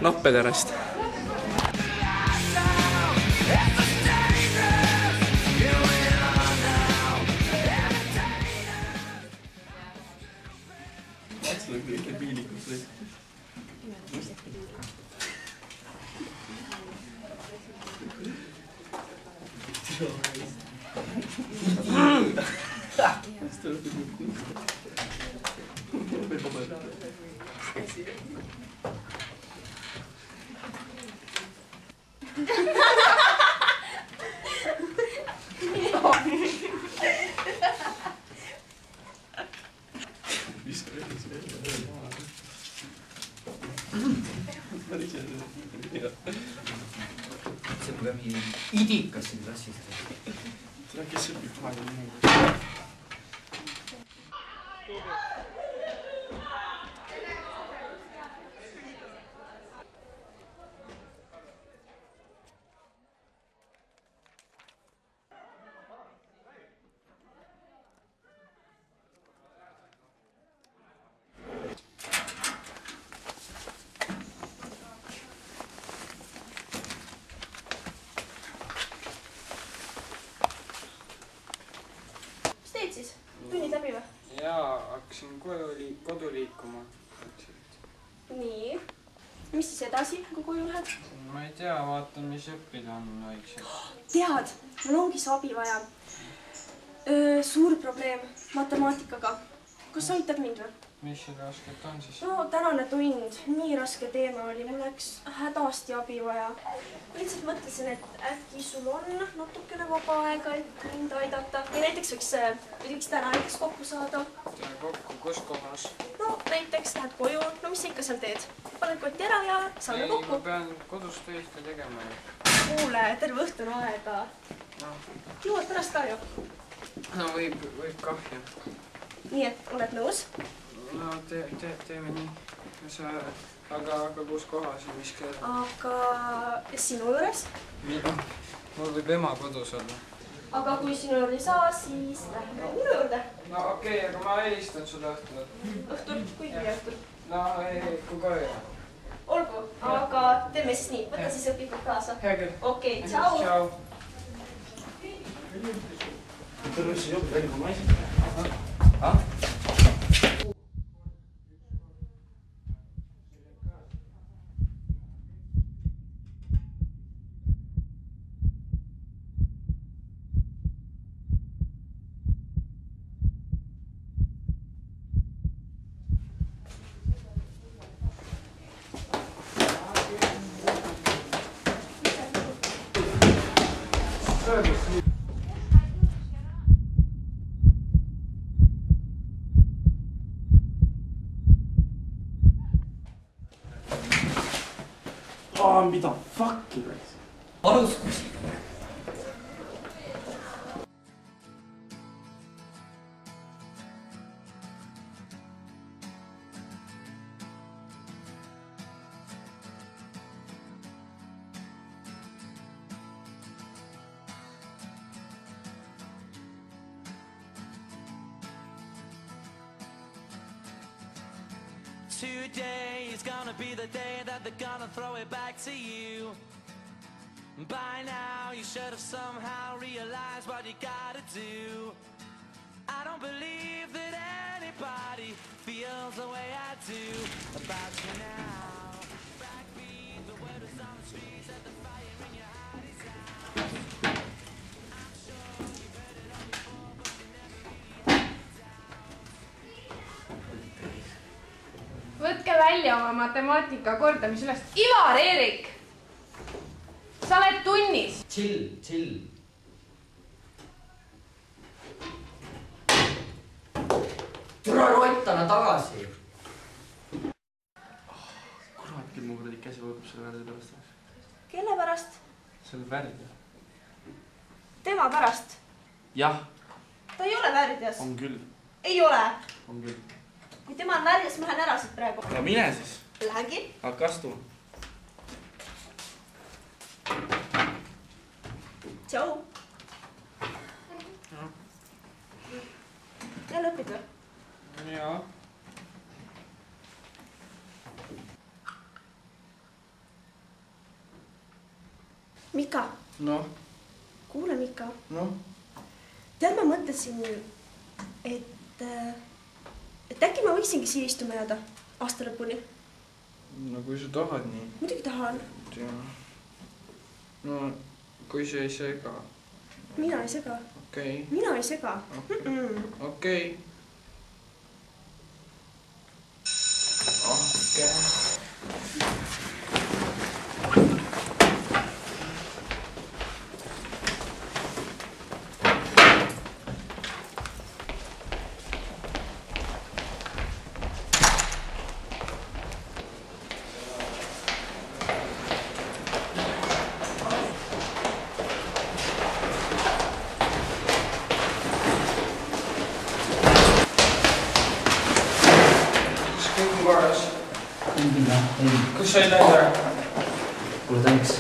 Lappederast. Sul on kõik piilikus või? See peab mingi idikas siin klassis. See on kes õpib vahel nii. Tunnid läbi või? Jaa, hakkasin kodu liikuma. Nii. Mis siis edasi, kui koju lähed? Ma ei tea, vaatan, mis õppida on vaikselt. Tead, mul ongi see abi vaja. Suur probleem matemaatikaga. Kas sa aitad mind või? Mis see rasket on siis? No, tänane tund. Nii raske teema oli. Mul läks hädasti abi vaja. Ma lihtsalt mõtlesin, et äkki sul on natukene vaba aega, et mind aidata. Ja näiteks võiks täna näiteks kokku saada. Kokku, kus kohas? No, näiteks lähed koju. No, mis sa ikka seal teed? Paned kotti ära ja saame kokku. Ma pean kodus tööst tegema. Kuule, terve õhtu on aega. Jõuad pärast ka ju? No, võib kahju. Nii, et oled nõus? No, teeme nii. Aga kus kohas ja mis keel? Aga sinu juures? Mul võib ema kodus olla. Aga kui sinu juurde ei saa, siis lähme minu juurde. No okei, aga ma helistan sulle õhtul. Õhtul? Kui küll õhtul? No ei, kui koju. Olgu, aga teeme siis nii. Võta siis õpikud kaasa. Hea küll. Okei, tšau! Tšau! Terve see jobb välja kui naised. Mida fuck'i läks? Aruskus. Today is gonna be the day that they're gonna throw it back to you. By now you should have somehow realized what you gotta do. I don't believe that anybody feels the way I do about you now. Backbeat, the word is on the streets that the fire in your heart is out. I'm sure you've heard it all before, but you never really had it down. Võtke välja oma matemaatika kordamisülest. Ivar, Eerik! Sa oled tunnis. Chill. Tule rottana tagasi. Kurat, küll mu kuradi käsi võtab selle värdi pärast. Kelle pärast? Selle värdi. Tema pärast? Jah. Ta ei ole värdjas. On küll. Ei ole. On küll. Kui tema on värdjas, ma lähen ära siit praegu. Ja mine siis. Lähengi. Hakka astuma. Tšau. Jälle õpid või? Jaa. Mika, noh, kuule Mika. noh. Tead, ma mõtlesin, et äkki ma võiksingi siia istuma jääda aasta lõpuni. No kui sa tahad nii. Muidugi tahan. No kui sa ei sega. Mina ei sega. Okei. Mina ei sega. Okei. Kus sa ei läinud ära? Kuule, tänks.